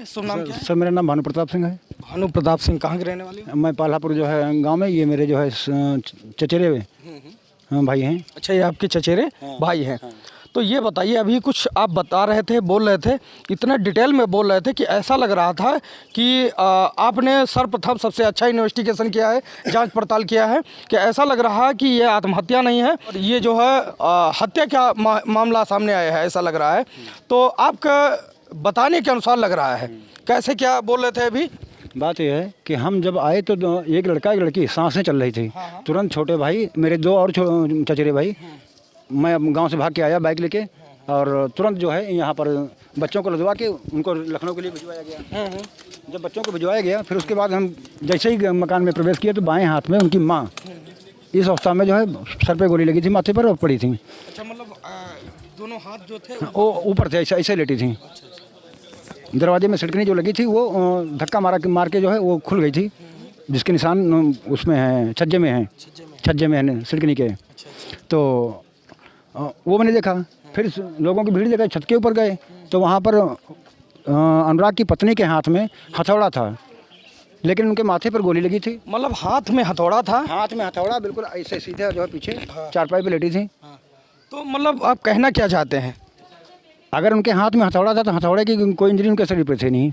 शुभ नाम क्या है? सर मेरा नाम भानु प्रताप सिंह है। भानु प्रताप सिंह कहाँ के रहने वाले हो? मैं पालापुर जो है गांव में, ये मेरे जो है चचेरे भाई हैं। अच्छा, ये आपके चचेरे भाई हैं। तो ये बताइए, अभी कुछ आप बता रहे थे, बोल रहे थे, इतना डिटेल में बोल रहे थे कि ऐसा लग रहा था कि आपने सर्वप्रथम सबसे अच्छा इन्वेस्टिगेशन किया है, जांच पड़ताल किया है, कि ऐसा लग रहा है कि ये आत्महत्या नहीं है और ये जो है हत्या का मामला सामने आया है, ऐसा लग रहा है। तो आपका बताने के अनुसार लग रहा है, कैसे क्या बोल रहे थे अभी? बात यह है कि हम जब आए तो एक लड़का एक लड़की सांसें चल रही थी। तुरंत छोटे भाई, मेरे दो और चचेरे भाई, मैं गांव से भाग के आया बाइक लेके, और तुरंत जो है यहाँ पर बच्चों को लदवा के उनको लखनऊ के लिए भिजवाया गया। जब बच्चों को भिजवाया गया, फिर उसके बाद हम जैसे ही मकान में प्रवेश किए तो बाएं हाथ में उनकी माँ इस अवस्था में जो है सर पे गोली लगी थी, माथे पर और पड़ी थी। अच्छा, मतलब दोनों हाथ जो थे वो ऊपर थे, ऐसे ऐसे लेटी थी। दरवाजे में सिटकनी जो लगी थी वो धक्का मार के जो है वो खुल गई थी, जिसके निशान उसमें हैं, छज्जे में हैं सिटकनी के। तो वो मैंने देखा। फिर लोगों की भीड़ देखा, छत के ऊपर गए तो वहाँ पर अनुराग की पत्नी के हाथ में हथौड़ा था, लेकिन उनके माथे पर गोली लगी थी। मतलब हाथ में हथौड़ा था? हाथ में हथौड़ा बिल्कुल ऐसे सीधे जो है पीछे चारपाई पे लेटी थी। तो मतलब आप कहना क्या चाहते हैं? अगर उनके हाथ में हथौड़ा था तो हथौड़े की कोई इंजरी उनके शरीर पर थी नहीं।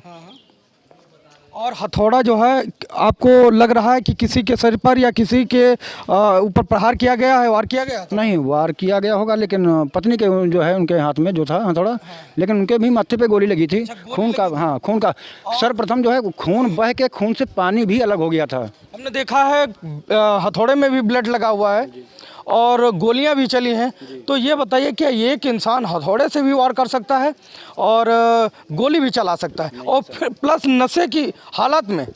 और हथौड़ा जो है आपको लग रहा है कि किसी के सिर पर या किसी के ऊपर प्रहार किया गया है, वार किया गया? नहीं, वार किया गया होगा, लेकिन पत्नी के जो है उनके हाथ में जो था हथौड़ा, लेकिन उनके भी माथे पे गोली लगी थी। खून का, हाँ खून का, सर्वप्रथम जो है खून बह के खून से पानी भी अलग हो गया था। हमने देखा है हथौड़े में भी ब्लड लगा हुआ है और गोलियां भी चली हैं। तो ये बताइए, क्या एक इंसान हथौड़े से भी वार कर सकता है और गोली भी चला सकता है, और फिर प्लस नशे की हालत में?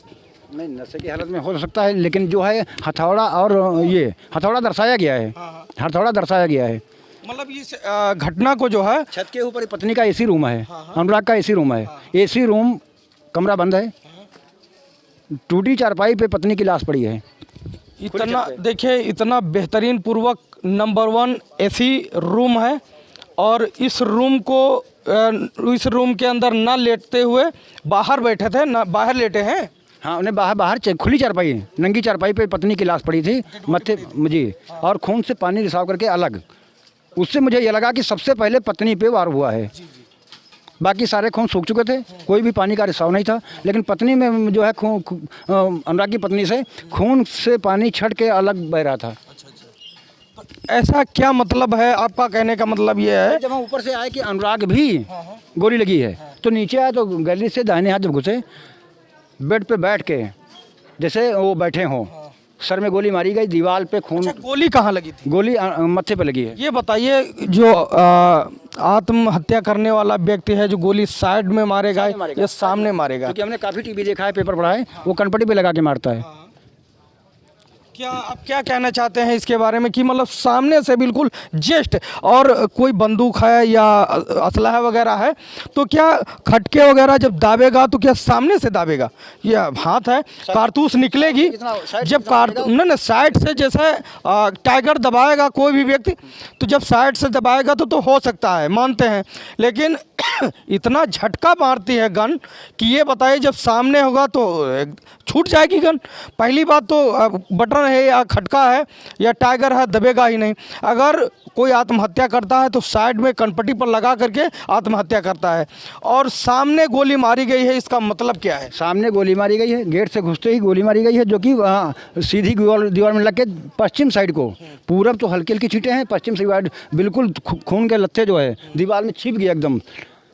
नहीं, नशे की हालत में हो सकता है, लेकिन जो है हथौड़ा और ये हथौड़ा दर्शाया गया है, हथौड़ा दर्शाया गया है। मतलब इस घटना को जो है, छत के ऊपर पत्नी का एसी रूम है, अनुराग का एसी रूम है, एसी रूम कमरा बंद है, टूटी चारपाई पे पत्नी की लाश पड़ी है। इतना देखिए, इतना बेहतरीन पूर्वक नंबर 1 एसी रूम है, और इस रूम के अंदर ना लेटते हुए बाहर बैठे थे, ना बाहर लेटे हैं। हाँ, उन्हें बाहर खुली चारपाई, नंगी चारपाई पे पत्नी की लाश पड़ी थी, मत्थे जी, और खून से पानी रिसाव करके अलग। उससे मुझे ये लगा कि सबसे पहले पत्नी पे वार हुआ है। बाकी सारे खून सूख चुके थे, कोई भी पानी का रिसाव नहीं था, लेकिन पत्नी में जो है अनुराग की पत्नी से खून से पानी छट के अलग बह रहा था। तो ऐसा क्या मतलब है आपका? कहने का मतलब ये है, जब हम ऊपर से आए कि अनुराग भी गोली लगी है, तो नीचे आए तो गली से दाहिने हाथ जब घुसे, बेड पे बैठ के जैसे वो बैठे हों, सर में गोली मारी गई, दीवार पे खून। अच्छा, गोली कहाँ लगी थी? गोली मत्थे पे लगी है। ये बताइए, जो आत्महत्या करने वाला व्यक्ति है, जो गोली साइड में मारेगा या सामने मारेगा? क्योंकि हमने काफ़ी टीवी देखा है, पेपर पढ़ा है, वो कनपटी पे लगा के मारता है। क्या आप क्या कहना चाहते हैं इसके बारे में, कि मतलब सामने से बिल्कुल जस्ट, और कोई बंदूक है या असलहा वगैरह है, तो क्या खटके वगैरह जब दाबेगा तो क्या सामने से दाबेगा? या हाथ है, कारतूस निकलेगी जब ना साइड से, जैसे टाइगर दबाएगा कोई भी व्यक्ति, तो जब साइड से दबाएगा तो हो सकता है, मानते हैं, लेकिन इतना झटका मारती है गन कि ये बताइए जब सामने होगा तो छूट जाएगी गन। पहली बात तो बटन है या खटका है या टाइगर है, दबेगा ही नहीं। अगर कोई आत्महत्या करता है तो साइड में कनपट्टी पर लगा करके आत्महत्या करता है, और सामने गोली मारी गई है, इसका मतलब क्या है? सामने गोली मारी गई है, गेट से घुसते ही गोली मारी गई है, जो कि सीधी दीवार में लग के पश्चिम साइड को, पूरब तो हल्की हल्की छींटे हैं, पश्चिम साइड बिल्कुल खून के लत्थे जो है दीवार में छिप गए एकदम।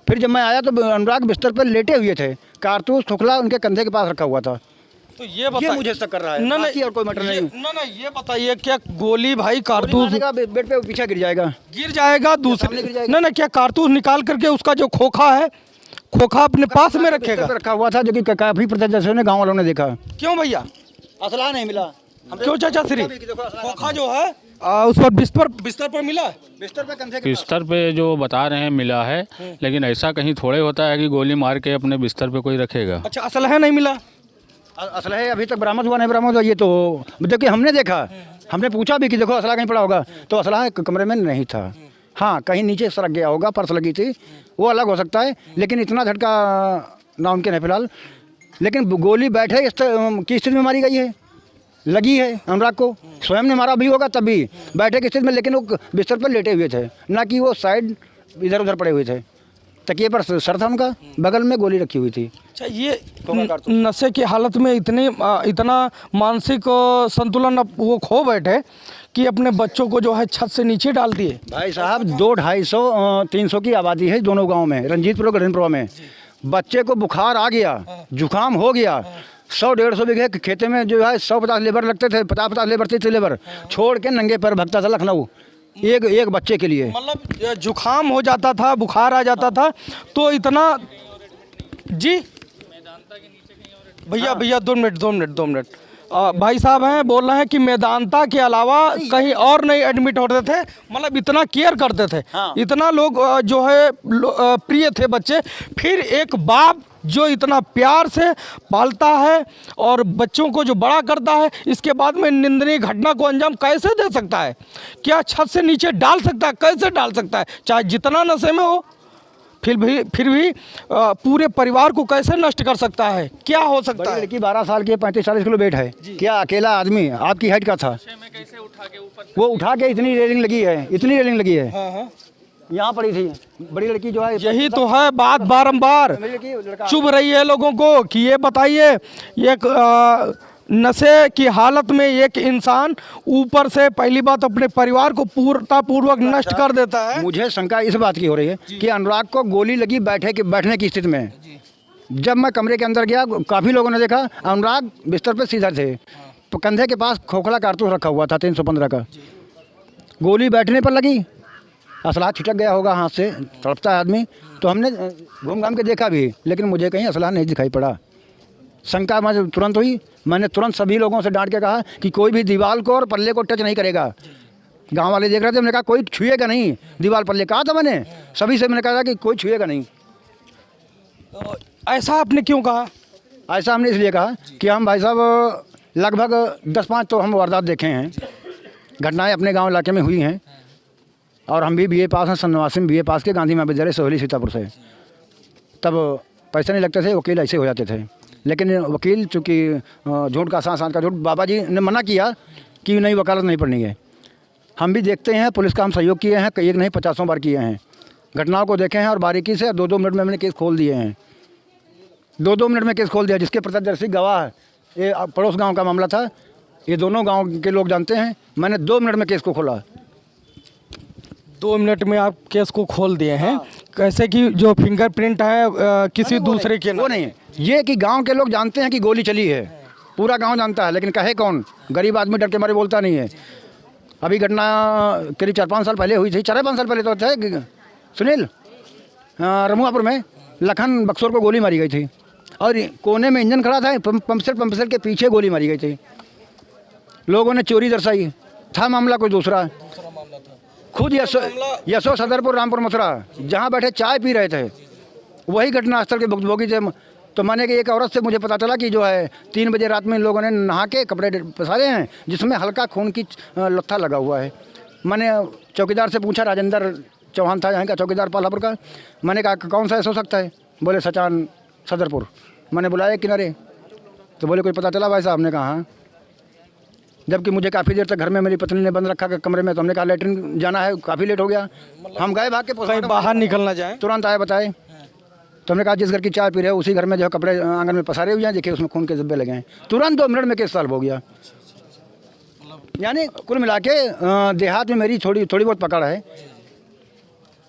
फिर जब मैं आया तो अनुराग बिस्तर पर लेटे हुए थे, कारतूस ठुकला उनके कंधे के पास रखा हुआ था। तो ये मुझे शक कर रहा है, ना और कोई मैटर नहीं। ना ये बताइए, क्या गोली भाई कारतूस बेड पे पीछे गिर जाएगा दूसरे ना क्या कारतूस निकाल करके उसका जो खोखा है, खोखा अपने पास में रखेगा? रखा हुआ था, जो कि काफी प्रत्यक्षदर्शियों ने, गाँव वालों ने देखा। क्यों भैया? असला नहीं मिला। क्यों चाचा श्री? खोखा जो है उस पर बिस्तर पर मिला, बिस्तर पे जो बता रहे हैं मिला है, लेकिन ऐसा कहीं थोड़े होता है कि गोली मार के अपने बिस्तर पे कोई रखेगा। अच्छा, असलहा नहीं मिला? असलहा अभी तक बरामद हुआ नहीं, बरामद हुआ, ये तो देखिए हमने देखा, हमने पूछा भी कि देखो असलहा कहीं पड़ा होगा, तो असलहा कमरे में नहीं था। हाँ, कहीं नीचे सरक गया होगा, पर्स लगी थी, वो अलग हो सकता है, लेकिन इतना झटका नाम के नहीं फिलहाल, लेकिन गोली बैठे की स्थिति में मारी गई है, लगी है अनुराग को। स्वयं ने मारा भी होगा तब भी बैठे की स्थिति में, लेकिन वो बिस्तर पर लेटे हुए थे, ना कि वो साइड इधर उधर पड़े हुए थे। तकिए पर सर था उनका, बगल में गोली रखी हुई थी। अच्छा, ये नशे की हालत में इतना मानसिक संतुलन अब वो खो बैठे कि अपने बच्चों को जो है छत से नीचे डाल दिए। भाई साहब 200-250-300 की आबादी है दोनों गांव में, रंजीतपुर और गढ़नपुरा में। बच्चे को बुखार आ गया, जुकाम हो गया, 100-150 बीघे खेते में जो है 150 लेबर लगते थे, 50 लेबर थे लेबर, छोड़ के नंगे पैर भगता था लखनऊ एक बच्चे के लिए। मतलब जुकाम हो जाता था, बुखार आ जाता था, तो इतना जी भैया 2 मिनट भाई साहब हैं, बोल रहे हैं कि मैदानता के अलावा कहीं और नहीं एडमिट होते थे, मतलब इतना केयर करते थे। हाँ। इतना लोग जो है प्रिय थे बच्चे। फिर एक बाप जो इतना प्यार से पालता है और बच्चों को जो बड़ा करता है, इसके बाद में निंदनीय घटना को अंजाम कैसे दे सकता है? क्या छत से नीचे डाल सकता है? कैसे डाल सकता है? चाहे जितना नशे में हो, फिर भी पूरे परिवार को कैसे नष्ट कर सकता है? क्या हो सकता है? लड़की 12 साल की 35-40 किलो वेट है, क्या अकेला आदमी आपकी हाइट का था? वो उठा के इतनी रेलिंग लगी है, हाँ। यहाँ पड़ी थी। बड़ी लड़की जो है, यही तो है बात बारंबार चुभ रही है लोगों को कि ये बताइए, एक नशे की हालत में एक इंसान ऊपर से पहली बात अपने परिवार को पूर्णतापूर्वक नष्ट कर देता है। मुझे शंका इस बात की हो रही है कि अनुराग को गोली लगी बैठने की स्थिति में। जब मैं कमरे के अंदर गया, काफ़ी लोगों ने देखा अनुराग बिस्तर पर सीधा थे, तो कंधे के पास खोखला कारतूस रखा हुआ था 315 का। गोली बैठने पर लगी, असलाह छिटक गया होगा हाथ से, तड़पता है आदमी। तो हमने घूम घाम के देखा भी, लेकिन मुझे कहीं असलाह नहीं दिखाई पड़ा। शंका मुझे तुरंत हुई। मैंने तुरंत सभी लोगों से डांट के कहा कि कोई भी दीवार को और पल्ले को टच नहीं करेगा। गांव वाले देख रहे थे, मैंने कहा कोई छुएगा नहीं दीवार पल्ले, कहा था मैंने सभी से, मैंने कहा कि कोई छुएगा नहीं। तो ऐसा आपने क्यों कहा? ऐसा हमने इसलिए कहा कि हम भाई साहब लगभग 10-5 तो हम वारदात देखे हैं, घटनाएँ अपने गाँव इलाके में हुई हैं। और हम भी BA पास हैं, सन 89 में BA पास के, गांधी महाविद्यालय सोहली सीतापुर से। तब पैसे नहीं लगते थे, वकील ऐसे हो जाते थे। लेकिन वकील चूँकि झूठ का सांस का झूठ, बाबा जी ने मना किया कि नहीं वकालत नहीं पढ़नी है। हम भी देखते हैं, पुलिस का हम सहयोग किए हैं, एक नहीं 50 बार किए हैं, घटनाओं को देखे हैं और बारीकी से 2-2 मिनट में हमने केस खोल दिए हैं। 2-2 मिनट में केस खोल दिया, जिसके प्रत्यक्षदर्शी गवाह है। ये पड़ोस गाँव का मामला था, ये दोनों गाँव के लोग जानते हैं। मैंने 2 मिनट में केस को खोला। 2 मिनट में आप केस को खोल दिए हैं। कैसे कि जो फिंगरप्रिंट है किसी दूसरे के वो नहीं है, ये कि गांव के लोग जानते हैं कि गोली चली है, पूरा गांव जानता है, लेकिन कहे कौन? गरीब आदमी डर के मारे बोलता नहीं है। अभी घटना करीब 4-5 साल पहले हुई थी, 4-5 साल पहले तो थे सुनील, रमुआपुर में लखन बक्सर को गोली मारी गई थी और कोने में इंजन खड़ा था, पंपसेट के पीछे गोली मारी गई थी। लोगों ने चोरी दर्शाई, था मामला कोई दूसरा। खुद यशो सदरपुर रामपुर मथुरा जहाँ बैठे चाय पी रहे थे, वही घटनास्थल के भुक्तभोगी थे। तो मैंने कि एक औरत से मुझे पता चला कि जो है 3 बजे रात में इन लोगों ने नहा के कपड़े पसारे हैं, जिसमें हल्का खून की लत्था लगा हुआ है। मैंने चौकीदार से पूछा, राजेंद्र चौहान था यहाँ का चौकीदार पालापुर का। मैंने कहा कौन सा ऐसा हो सकता है? बोले सचान सदरपुर। मैंने बुलाया किनारे, तो बोले कोई पता चला भाई साहब? हमने कहा हाँ। जबकि मुझे काफ़ी देर तक घर में मेरी पत्नी ने बंद रखा कमरे में, तो हमने कहा लेटरिन जाना है, काफ़ी लेट हो गया। हम गए भाग के, कहीं बाहर निकलना जाए, तुरंत आए बताए। तो हमने कहा जिस घर की चाय पी रहे हो उसी घर में जो है कपड़े आंगन में पसारे हुए हैं, देखिए उसमें खून के धब्बे लगे हैं। तुरंत 2 मिनट में केस सॉल्व हो गया। यानी कुल मिला के देहात में मेरी थोड़ी बहुत पकड़ है।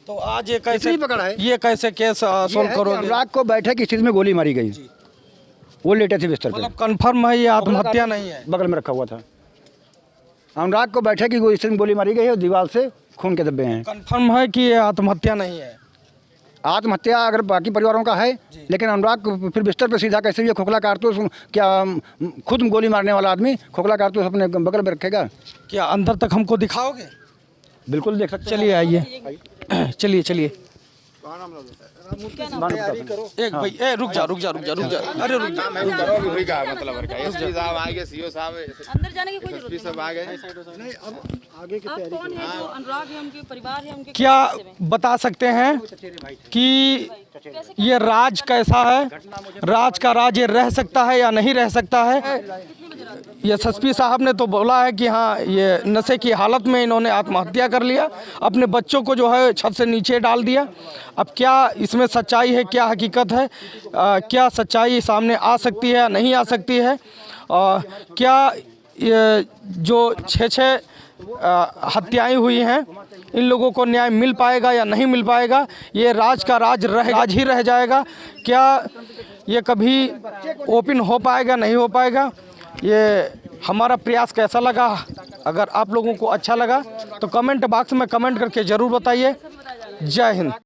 तो आज ये कैसे पकड़ है, ये कैसे केस सॉल्व करोगे? अनुराग को बैठे की स्थिति में गोली मारी गई, वो लेटे थे बिस्तर पे। मतलब कंफर्म है ये आत्महत्या नहीं है? बगल में रखा हुआ था। अनुराग को बैठे की स्थिति में गोली मारी गई है और दीवार से खून के धब्बे हैं। कंफर्म है कि ये आत्महत्या नहीं है? आत्महत्या अगर बाकी परिवारों का है, लेकिन अनुराग फिर बिस्तर पे सीधा कैसे? ये खोखला कारतूस, क्या खुद गोली मारने वाला आदमी खोखला कारतूस अपने बगल में रखेगा? क्या अंदर तक हमको दिखाओगे? बिल्कुल देख सकते। चलिए आइए, चलिए। एक भाई, रुक जा। अरे रुक जा, मतलब एसपी साहब आ गए, सीओ साहब, अंदर जाने की कोई जरूरत सब आ गए। नहीं, अब आप कौन है जो अनुराग है, उनके परिवार है, उनके क्या बता सकते हैं कि ये राज कैसा है, राज का राज ये रह सकता है या नहीं रह सकता है? ये एसएसपी साहब ने तो बोला है कि हाँ, ये नशे की हालत में इन्होंने आत्महत्या कर लिया, अपने बच्चों को जो है छत से नीचे डाल दिया। अब क्या इसमें सच्चाई है, क्या हकीकत है, क्या सच्चाई सामने आ सकती है या नहीं आ सकती है? क्या ये जो 6 हत्याएं हुई हैं, इन लोगों को न्याय मिल पाएगा या नहीं मिल पाएगा? ये राज का राज ही रह जाएगा? क्या ये कभी ओपन हो पाएगा, नहीं हो पाएगा? ये हमारा प्रयास कैसा लगा? अगर आप लोगों को अच्छा लगा तो कमेंट बॉक्स में कमेंट करके ज़रूर बताइए। जय हिंद।